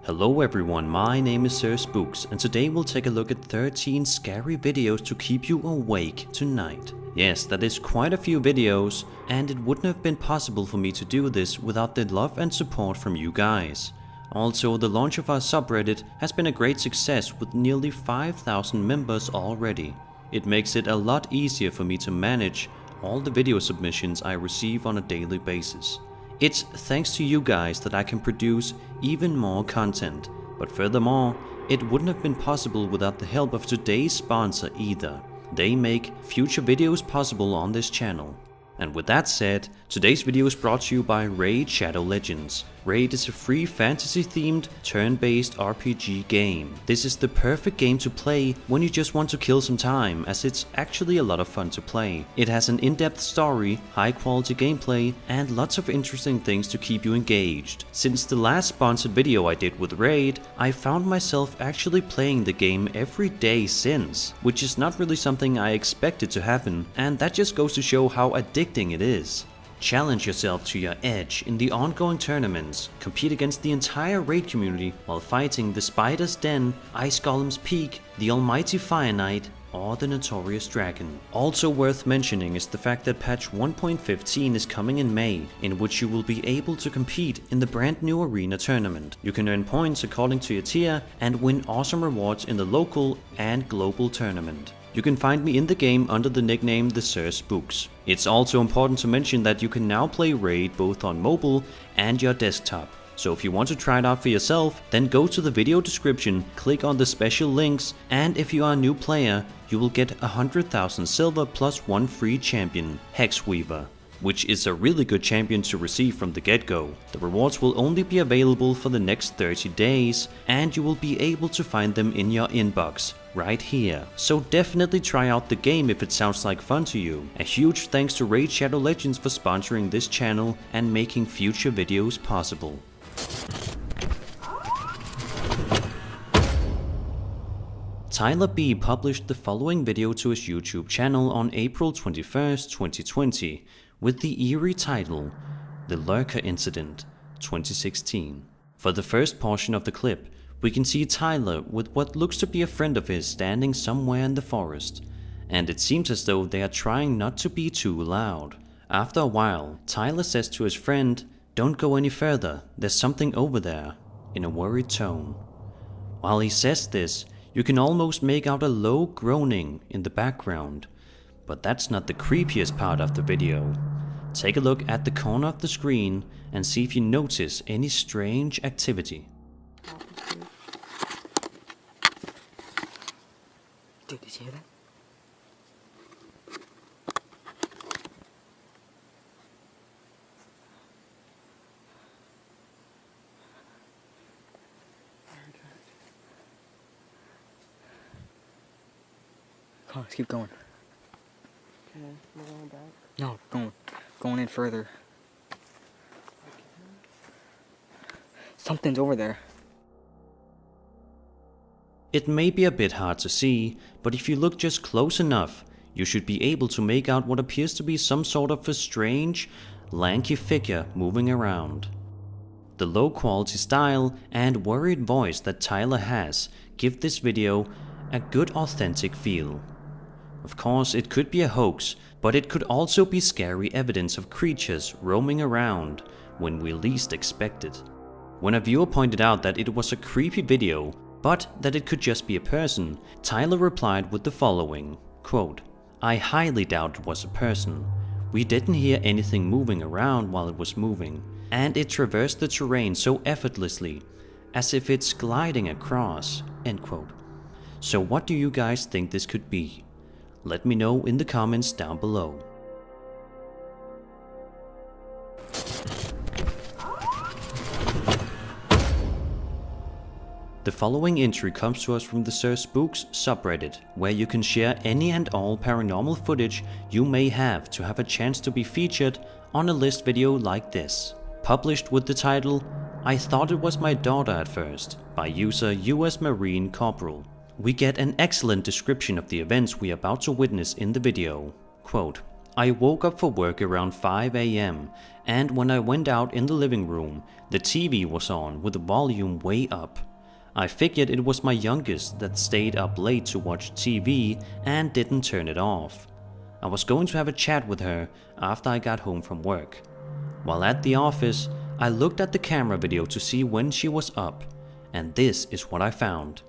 Hello everyone, my name is Sir Spooks, and today we'll take a look at 13 scary videos to keep you awake tonight. Yes, that is quite a few videos, and it wouldn't have been possible for me to do this without the love and support from you guys. Also, the launch of our subreddit has been a great success with nearly 5,000 members already. It makes it a lot easier for me to manage all the video submissions I receive on a daily basis. It's thanks to you guys that I can produce even more content, but furthermore, it wouldn't have been possible without the help of today's sponsor either. They make future videos possible on this channel. And with that said, today's video is brought to you by Raid Shadow Legends. Raid is a free fantasy-themed, turn-based RPG game. This is the perfect game to play when you just want to kill some time, as it's actually a lot of fun to play. It has an in-depth story, high-quality gameplay, and lots of interesting things to keep you engaged. Since the last sponsored video I did with Raid, I found myself actually playing the game every day since, which is not really something I expected to happen, and that just goes to show how addicting it is. Challenge yourself to your edge in the ongoing tournaments, compete against the entire Raid community while fighting the Spider's Den, Ice Golem's Peak, the Almighty Fire Knight, or the Notorious Dragon. Also worth mentioning is the fact that patch 1.15 is coming in May, in which you will be able to compete in the brand new arena tournament. You can earn points according to your tier and win awesome rewards in the local and global tournament. You can find me in the game under the nickname The Sir Spooks. It's also important to mention that you can now play Raid both on mobile and your desktop. So if you want to try it out for yourself, then go to the video description, click on the special links, and if you are a new player, you will get 100,000 silver plus one free champion, Hexweaver, which is a really good champion to receive from the get-go. The rewards will only be available for the next 30 days, and you will be able to find them in your inbox, right here. So definitely try out the game if it sounds like fun to you. A huge thanks to Raid Shadow Legends for sponsoring this channel and making future videos possible. Tyler B published the following video to his YouTube channel on April 21st, 2020, with the eerie title, The Lurker Incident, 2016. For the first portion of the clip, we can see Tyler with what looks to be a friend of his standing somewhere in the forest, and it seems as though they are trying not to be too loud. After a while, Tyler says to his friend, "Don't go any further, there's something over there," in a worried tone. While he says this, you can almost make out a low groaning in the background, but that's not the creepiest part of the video. Take a look at the corner of the screen and see if you notice any strange activity. Dude, did you hear that? Come on, let's keep going. Okay, we're going back. No, going in further. Something's over there. It may be a bit hard to see, but if you look just close enough, you should be able to make out what appears to be some sort of a strange, lanky figure moving around. The low quality style and worried voice that Tyler has give this video a good authentic feel. Of course, it could be a hoax, but it could also be scary evidence of creatures roaming around when we least expect it. When a viewer pointed out that it was a creepy video, but that it could just be a person, Tyler replied with the following, quote, "I highly doubt it was a person. We didn't hear anything moving around while it was moving, and it traversed the terrain so effortlessly, as if it's gliding across," end quote. So what do you guys think this could be? Let me know in the comments down below. The following entry comes to us from the Sir Spooks subreddit, where you can share any and all paranormal footage you may have to have a chance to be featured on a list video like this. Published with the title, "I Thought It Was My Daughter at First" by user US Marine Corporal. We get an excellent description of the events we are about to witness in the video. Quote, I woke up for work around 5 a.m. and when I went out in the living room, the TV was on with the volume way up. I figured it was my youngest that stayed up late to watch TV and didn't turn it off. I was going to have a chat with her after I got home from work. While at the office, I looked at the camera video to see when she was up, and this is what I found.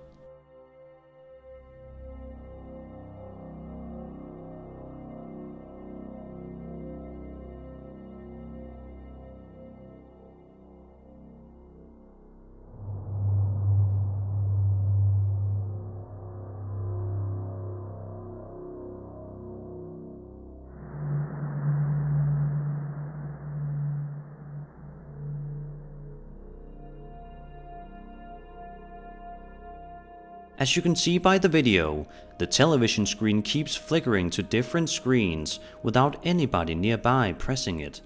As you can see by the video, the television screen keeps flickering to different screens without anybody nearby pressing it.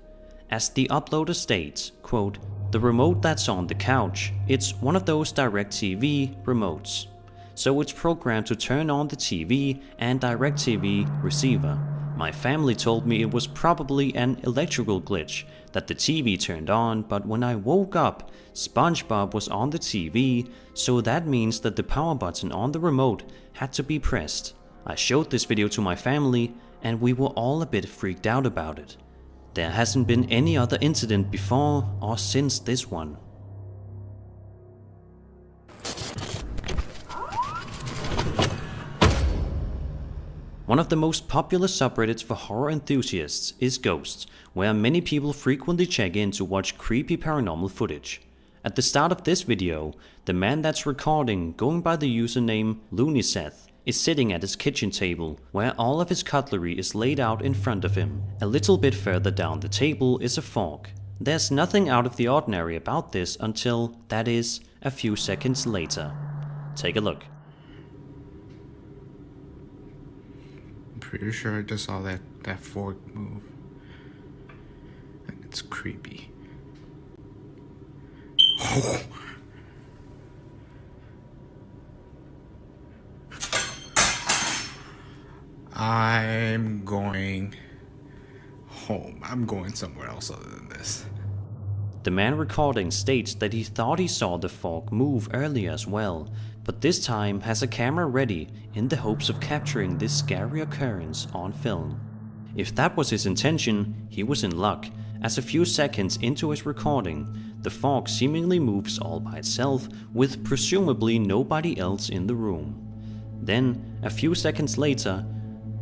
As the uploader states, quote, "The remote that's on the couch, it's one of those DirecTV remotes. So it's programmed to turn on the TV and DirecTV receiver. My family told me it was probably an electrical glitch that the TV turned on, but when I woke up, SpongeBob was on the TV, so that means that the power button on the remote had to be pressed. I showed this video to my family and we were all a bit freaked out about it. There hasn't been any other incident before or since this one." One of the most popular subreddits for horror enthusiasts is Ghosts, where many people frequently check in to watch creepy paranormal footage. At the start of this video, the man that's recording, going by the username Luniseth, is sitting at his kitchen table, where all of his cutlery is laid out in front of him. A little bit further down the table is a fork. There's nothing out of the ordinary about this until, that is, a few seconds later. Take a look. Pretty sure I just saw that fork move. And it's creepy. Oh. I'm going home. I'm going somewhere else other than this. The man recording states that he thought he saw the fork move earlier as well, but this time has a camera ready in the hopes of capturing this scary occurrence on film. If that was his intention, he was in luck, as a few seconds into his recording, the fork seemingly moves all by itself with presumably nobody else in the room. Then, a few seconds later,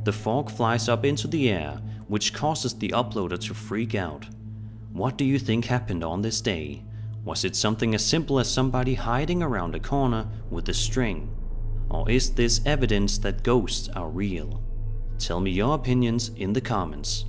the fork flies up into the air, which causes the uploader to freak out. What do you think happened on this day? Was it something as simple as somebody hiding around a corner with a string? Or is this evidence that ghosts are real? Tell me your opinions in the comments.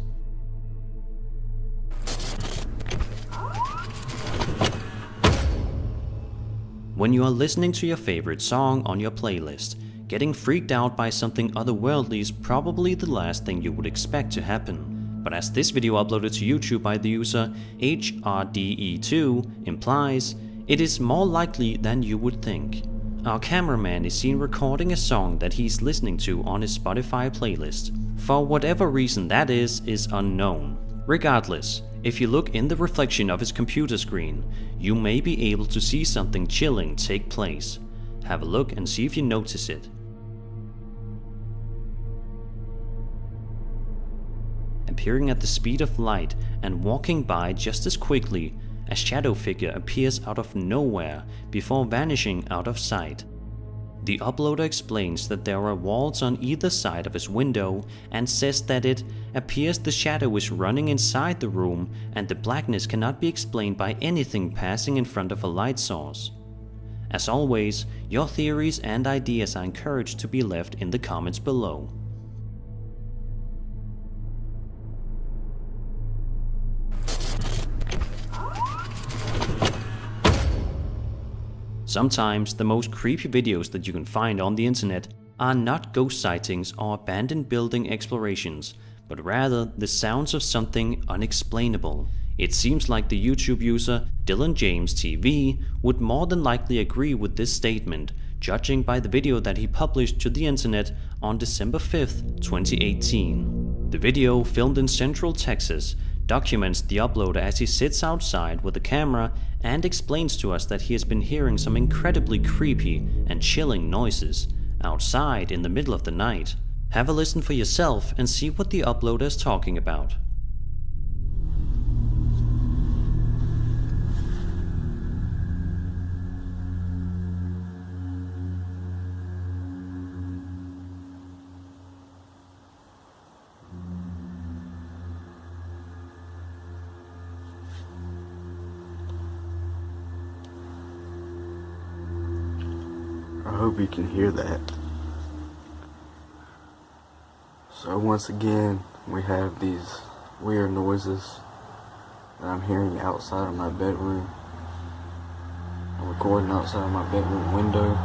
When you are listening to your favorite song on your playlist, getting freaked out by something otherworldly is probably the last thing you would expect to happen. But as this video uploaded to YouTube by the user HRDE2 implies, it is more likely than you would think. Our cameraman is seen recording a song that he's listening to on his Spotify playlist. For whatever reason that is unknown. Regardless, if you look in the reflection of his computer screen, you may be able to see something chilling take place. Have a look and see if you notice it. Appearing at the speed of light and walking by just as quickly, a shadow figure appears out of nowhere before vanishing out of sight. The uploader explains that there are walls on either side of his window and says that it appears the shadow is running inside the room and the blackness cannot be explained by anything passing in front of a light source. As always, your theories and ideas are encouraged to be left in the comments below. Sometimes the most creepy videos that you can find on the internet are not ghost sightings or abandoned building explorations, but rather the sounds of something unexplainable. It seems like the YouTube user Dylan James TV would more than likely agree with this statement, judging by the video that he published to the internet on December 5th, 2018. The video, filmed in Central Texas, documents the uploader as he sits outside with the camera and explains to us that he has been hearing some incredibly creepy and chilling noises outside in the middle of the night. Have a listen for yourself and see what the uploader is talking about. I hope you can hear that. So once again, we have these weird noises that I'm hearing outside of my bedroom. I'm recording outside of my bedroom window.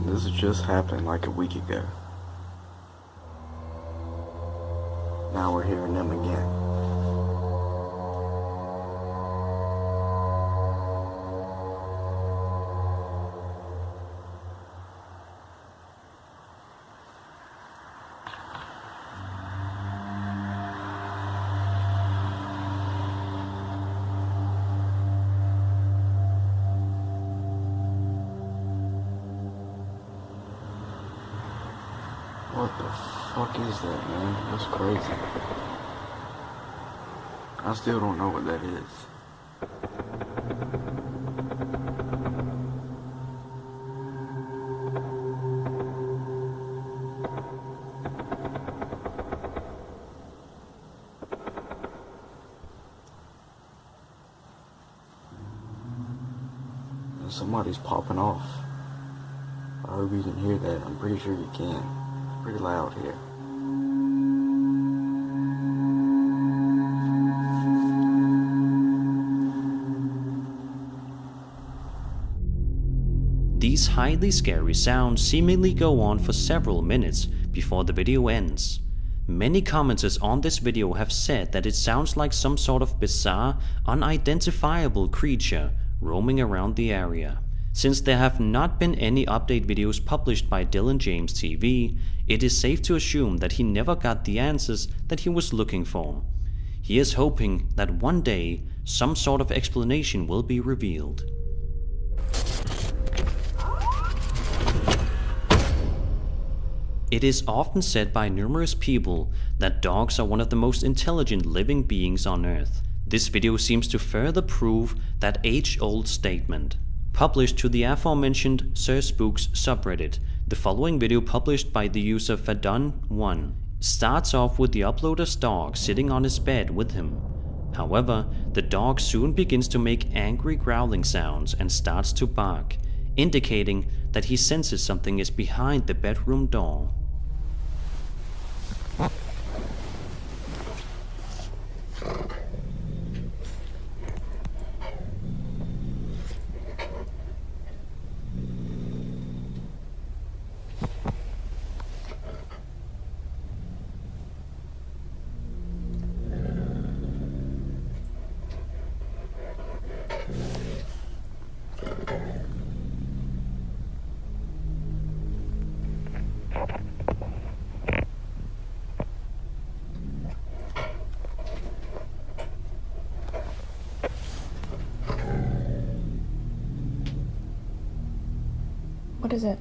This just happened like a week ago. Now we're hearing them again. What the fuck is that, man? That's crazy. I still don't know what that is. Somebody's popping off. I hope you can hear that. I'm pretty sure you can. It's pretty loud here. These highly scary sounds seemingly go on for several minutes before the video ends. Many commenters on this video have said that it sounds like some sort of bizarre, unidentifiable creature roaming around the area. Since there have not been any update videos published by Dylan James TV, it is safe to assume that he never got the answers that he was looking for. He is hoping that one day some sort of explanation will be revealed. It is often said by numerous people that dogs are one of the most intelligent living beings on Earth. This video seems to further prove that age-old statement. Published to the aforementioned Sir Spooks subreddit, the following video, published by the user Fadon1, starts off with the uploader's dog sitting on his bed with him. However, the dog soon begins to make angry growling sounds and starts to bark, indicating that he senses something is behind the bedroom door. What is it?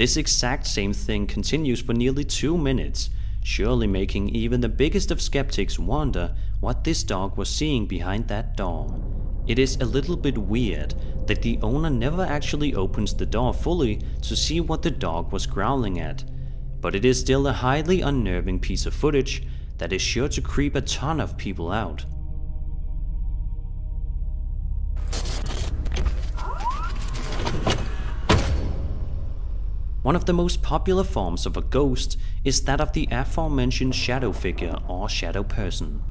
This exact same thing continues for nearly 2 minutes, surely making even the biggest of skeptics wonder what this dog was seeing behind that door. It is a little bit weird that the owner never actually opens the door fully to see what the dog was growling at, but it is still a highly unnerving piece of footage that is sure to creep a ton of people out. One of the most popular forms of a ghost is that of the aforementioned shadow figure or shadow person.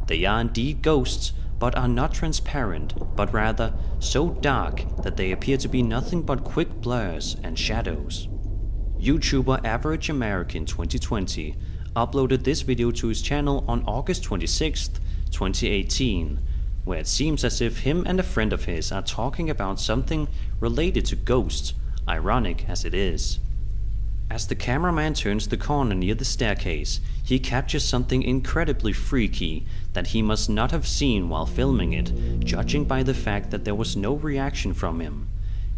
They are indeed ghosts, but are not transparent, but rather so dark that they appear to be nothing but quick blurs and shadows. YouTuber Average American 2020 uploaded this video to his channel on August 26th, 2018, where it seems as if him and a friend of his are talking about something related to ghosts, ironic as it is. As the cameraman turns the corner near the staircase, he captures something incredibly freaky that he must not have seen while filming it, judging by the fact that there was no reaction from him.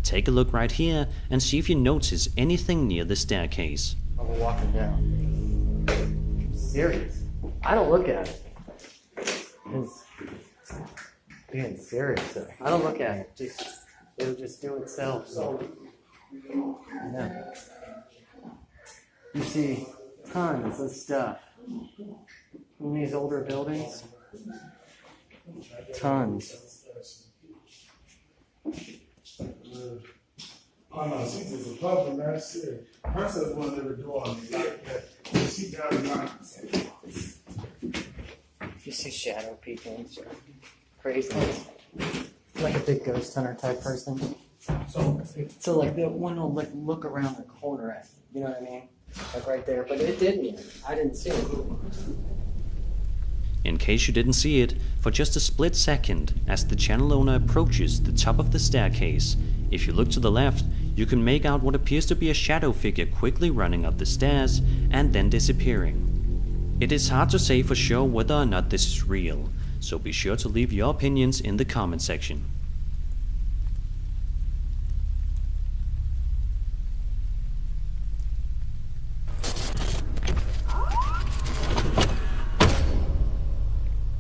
Take a look right here and see if you notice anything near the staircase. While we're walking down. Serious. I don't look at it. It's being serious though. I don't look at it. It'll just do itself. So yeah. You see tons of stuff in these older buildings. Tons. Oh no, she just a puppet, man. Shit. Her says one of the door on me like that. She got it on. You see shadow people and stuff. Crazy. Like a big ghost hunter type person. So like the one will like look around the corner at you. You know what I mean? Like right there. But it didn't. I didn't see it. In case you didn't see it, for just a split second, as the channel owner approaches the top of the staircase, if you look to the left, you can make out what appears to be a shadow figure quickly running up the stairs and then disappearing. It is hard to say for sure whether or not this is real, so be sure to leave your opinions in the comment section.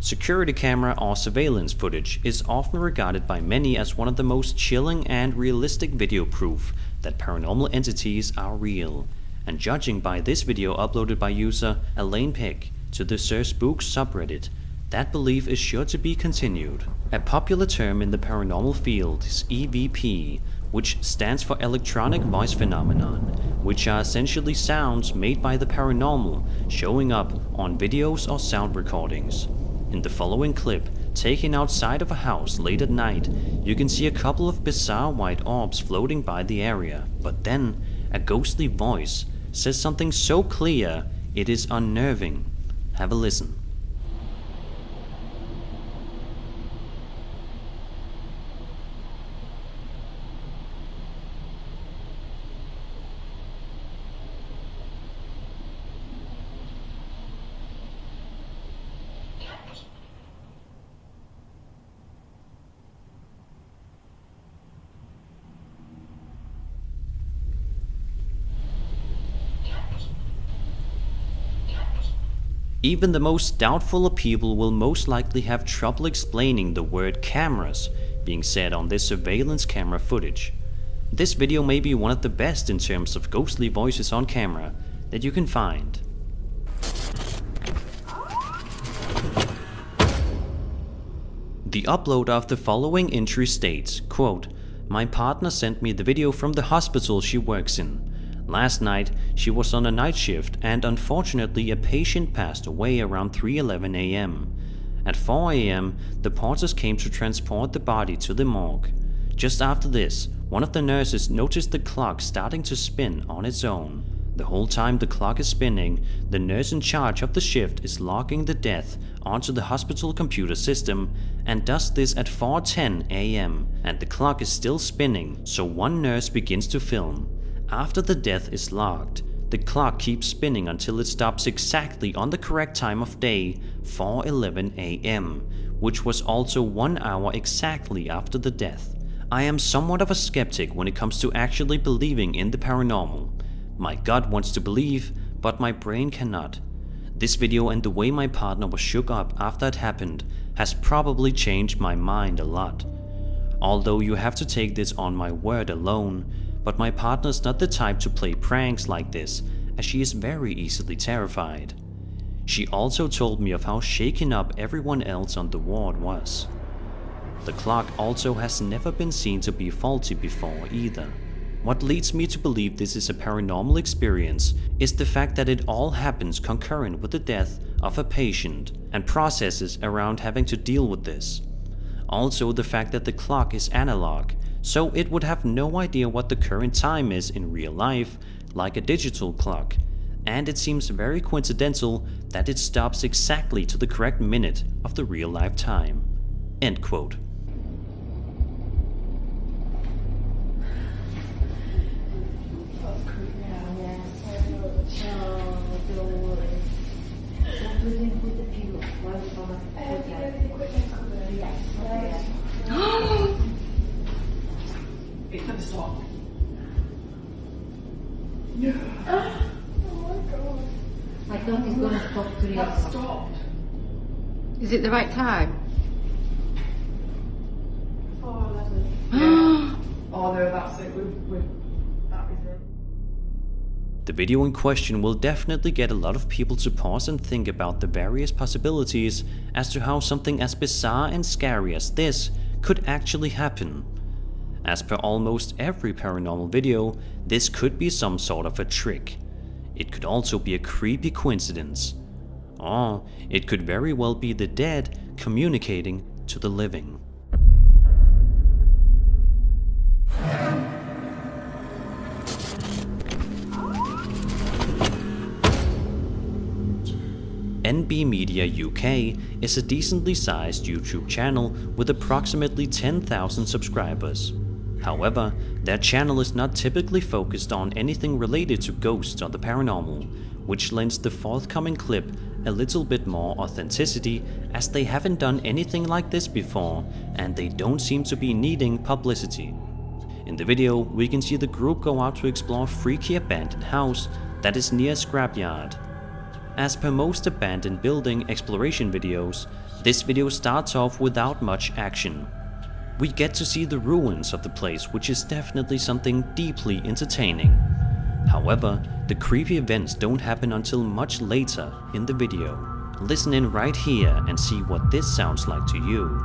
Security camera or surveillance footage is often regarded by many as one of the most chilling and realistic video proof that paranormal entities are real. And judging by this video uploaded by user Elaine Peck to the Sir Spooks subreddit, that belief is sure to be continued. A popular term in the paranormal field is EVP, which stands for Electronic Voice Phenomenon, which are essentially sounds made by the paranormal showing up on videos or sound recordings. In the following clip, taken outside of a house late at night, you can see a couple of bizarre white orbs floating by the area, but then a ghostly voice says something so clear it is unnerving. Have a listen. Even the most doubtful of people will most likely have trouble explaining the word cameras being said on this surveillance camera footage. This video may be one of the best in terms of ghostly voices on camera that you can find. The upload of the following entry states, quote, "My partner sent me the video from the hospital she works in. Last night, she was on a night shift and unfortunately a patient passed away around 3:11 a.m. At 4 a.m., the porters came to transport the body to the morgue. Just after this, one of the nurses noticed the clock starting to spin on its own. The whole time the clock is spinning, the nurse in charge of the shift is logging the death onto the hospital computer system and does this at 4:10 a.m. and the clock is still spinning, so one nurse begins to film. After the death is logged, the clock keeps spinning until it stops exactly on the correct time of day, 4:11 a.m., which was also 1 hour exactly after the death. I am somewhat of a skeptic when it comes to actually believing in the paranormal, My gut wants to believe, but my brain cannot. This video and the way my partner was shook up after it happened has probably changed my mind a lot. Although you have to take this on my word alone, but my partner's not the type to play pranks like this, as she is very easily terrified. She also told me of how shaken up everyone else on the ward was. The clock also has never been seen to be faulty before either. What leads me to believe this is a paranormal experience is the fact that it all happens concurrent with the death of a patient and processes around having to deal with this. Also the fact that the clock is analog, so it would have no idea what the current time is in real life, like a digital clock, and it seems very coincidental that it stops exactly to the correct minute of the real life time." End quote. I thought it's going to stop 3 o'clock. Is it the right time? 4:11. Oh no, that's it. That is it. The video in question will definitely get a lot of people to pause and think about the various possibilities as to how something as bizarre and scary as this could actually happen. As per almost every paranormal video, this could be some sort of a trick. It could also be a creepy coincidence. Or it could very well be the dead communicating to the living. NB Media UK is a decently sized YouTube channel with approximately 10,000 subscribers. However, their channel is not typically focused on anything related to ghosts or the paranormal, which lends the forthcoming clip a little bit more authenticity, as they haven't done anything like this before and they don't seem to be needing publicity. In the video, we can see the group go out to explore a freaky abandoned house that is near a scrapyard. As per most abandoned building exploration videos, this video starts off without much action. We get to see the ruins of the place, which is definitely something deeply entertaining. However, the creepy events don't happen until much later in the video. Listen in right here and see what this sounds like to you.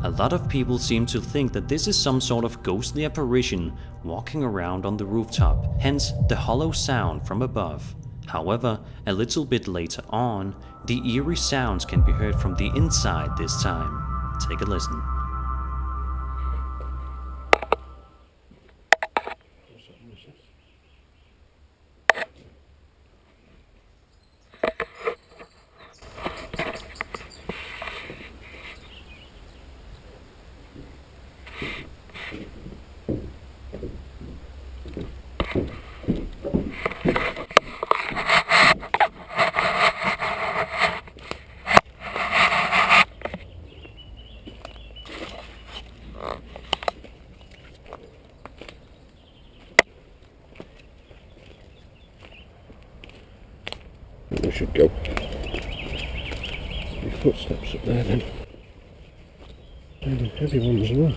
A lot of people seem to think that this is some sort of ghostly apparition walking around on the rooftop, hence the hollow sound from above. However, a little bit later on, the eerie sounds can be heard from the inside this time. Take a listen. We should go. Your footsteps up there then. Heavy ones as well.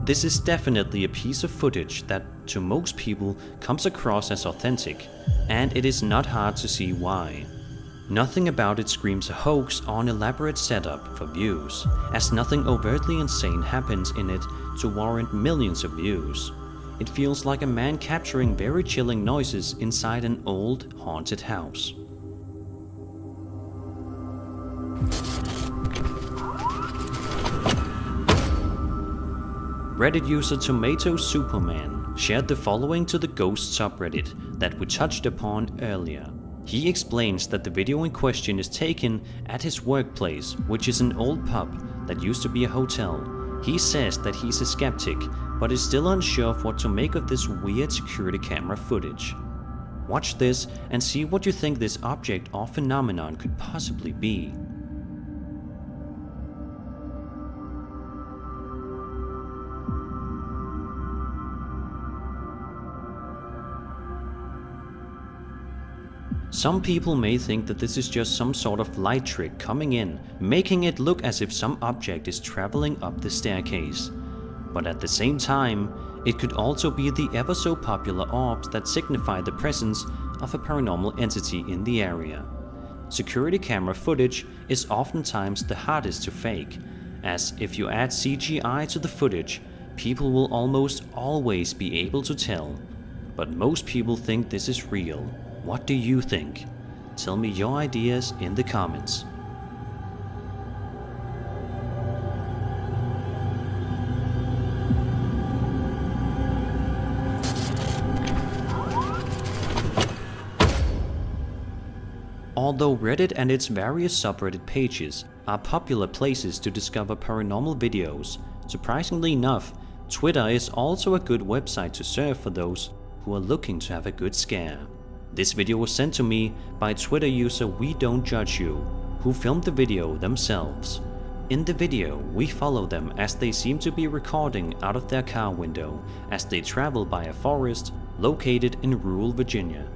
This is definitely a piece of footage that, to most people, comes across as authentic, and it is not hard to see why. Nothing about it screams a hoax or an elaborate setup for views, as nothing overtly insane happens in it to warrant millions of views. It feels like a man capturing very chilling noises inside an old, haunted house. Reddit user Tomato Superman shared the following to the Ghost subreddit that we touched upon earlier. He explains that the video in question is taken at his workplace, which is an old pub that used to be a hotel. He says that he's a skeptic, but is still unsure of what to make of this weird security camera footage. Watch this and see what you think this object or phenomenon could possibly be. Some people may think that this is just some sort of light trick coming in, making it look as if some object is traveling up the staircase. But at the same time, it could also be the ever so popular orbs that signify the presence of a paranormal entity in the area. Security camera footage is oftentimes the hardest to fake, as if you add CGI to the footage, people will almost always be able to tell. But most people think this is real. What do you think? Tell me your ideas in the comments. Although Reddit and its various subreddit pages are popular places to discover paranormal videos, surprisingly enough, Twitter is also a good website to surf for those who are looking to have a good scare. This video was sent to me by Twitter user We Don't Judge You, who filmed the video themselves. In the video, we follow them as they seem to be recording out of their car window as they travel by a forest located in rural Virginia.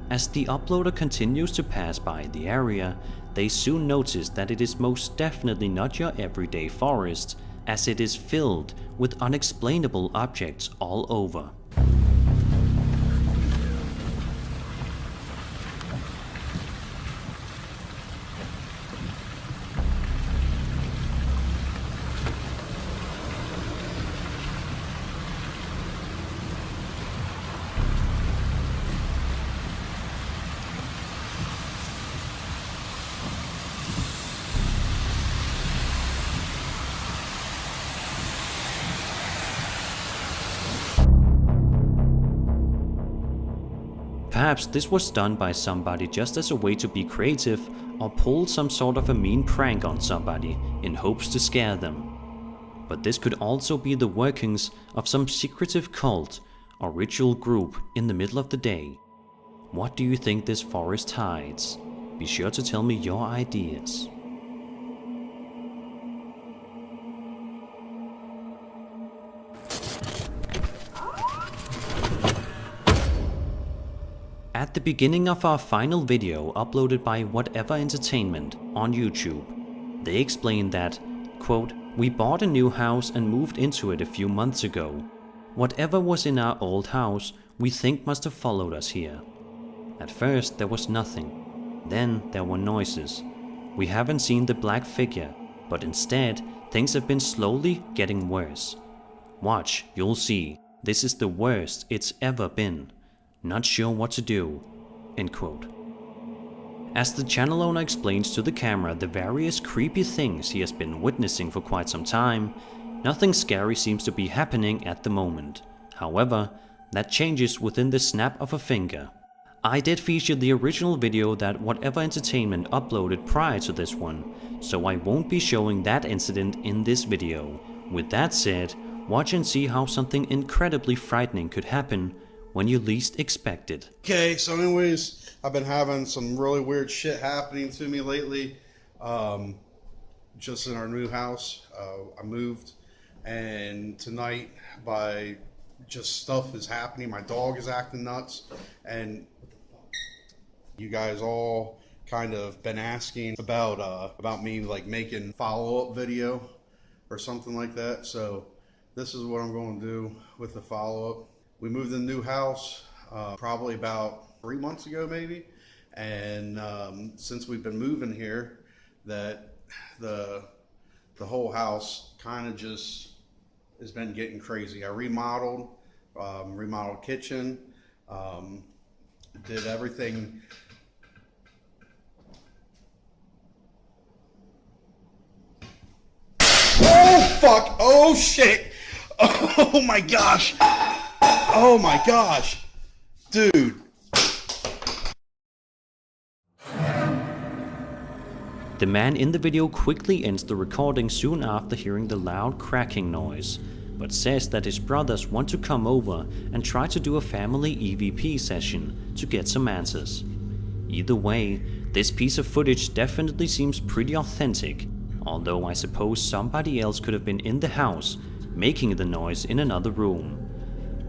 As the uploader continues to pass by the area, they soon notice that it is most definitely not your everyday forest, as it is filled with unexplainable objects all over. Perhaps this was done by somebody just as a way to be creative or pull some sort of a mean prank on somebody in hopes to scare them. But this could also be the workings of some secretive cult or ritual group in the middle of the day. What do you think this forest hides? Be sure to tell me your ideas. At the beginning of our final video uploaded by Whatever Entertainment on YouTube, they explained that, quote, "We bought a new house and moved into it a few months ago. Whatever was in our old house we think must have followed us here. At first there was nothing. Then there were noises. We haven't seen the black figure, but instead things have been slowly getting worse. Watch, you'll see. This is the worst it's ever been. Not sure what to do." End quote. As the channel owner explains to the camera the various creepy things he has been witnessing for quite some time, nothing scary seems to be happening at the moment. However, that changes within the snap of a finger. I did feature the original video that Whatever Entertainment uploaded prior to this one, so I won't be showing that incident in this video. With that said, watch and see how something incredibly frightening could happen when you least expect it. Okay, so anyways, I've been having some really weird shit happening to me lately. Just in our new house, I moved, and tonight, by just stuff is happening. My dog is acting nuts, and you guys all kind of been asking about me like making follow-up video or something like that. So this is what I'm going to do with the follow-up. We moved in the new house probably about 3 months ago, maybe. And since we've been moving here, that the whole house kind of just has been getting crazy. I remodeled kitchen, did everything. Oh fuck! Oh shit! Oh my gosh! Oh my gosh! Dude! The man in the video quickly ends the recording soon after hearing the loud cracking noise, but says that his brothers want to come over and try to do a family EVP session to get some answers. Either way, this piece of footage definitely seems pretty authentic, although I suppose somebody else could have been in the house making the noise in another room.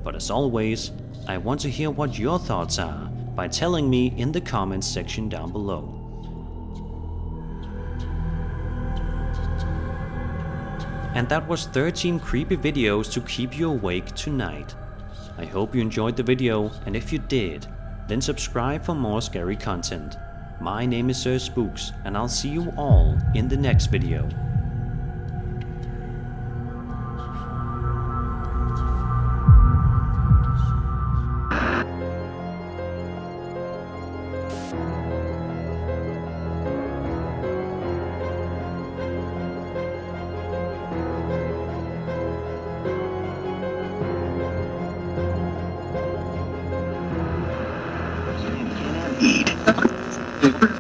But as always, I want to hear what your thoughts are by telling me in the comments section down below. And that was 13 creepy videos to keep you awake tonight. I hope you enjoyed the video, and if you did, then subscribe for more scary content. My name is Sir Spooks, and I'll see you all in the next video. Eat.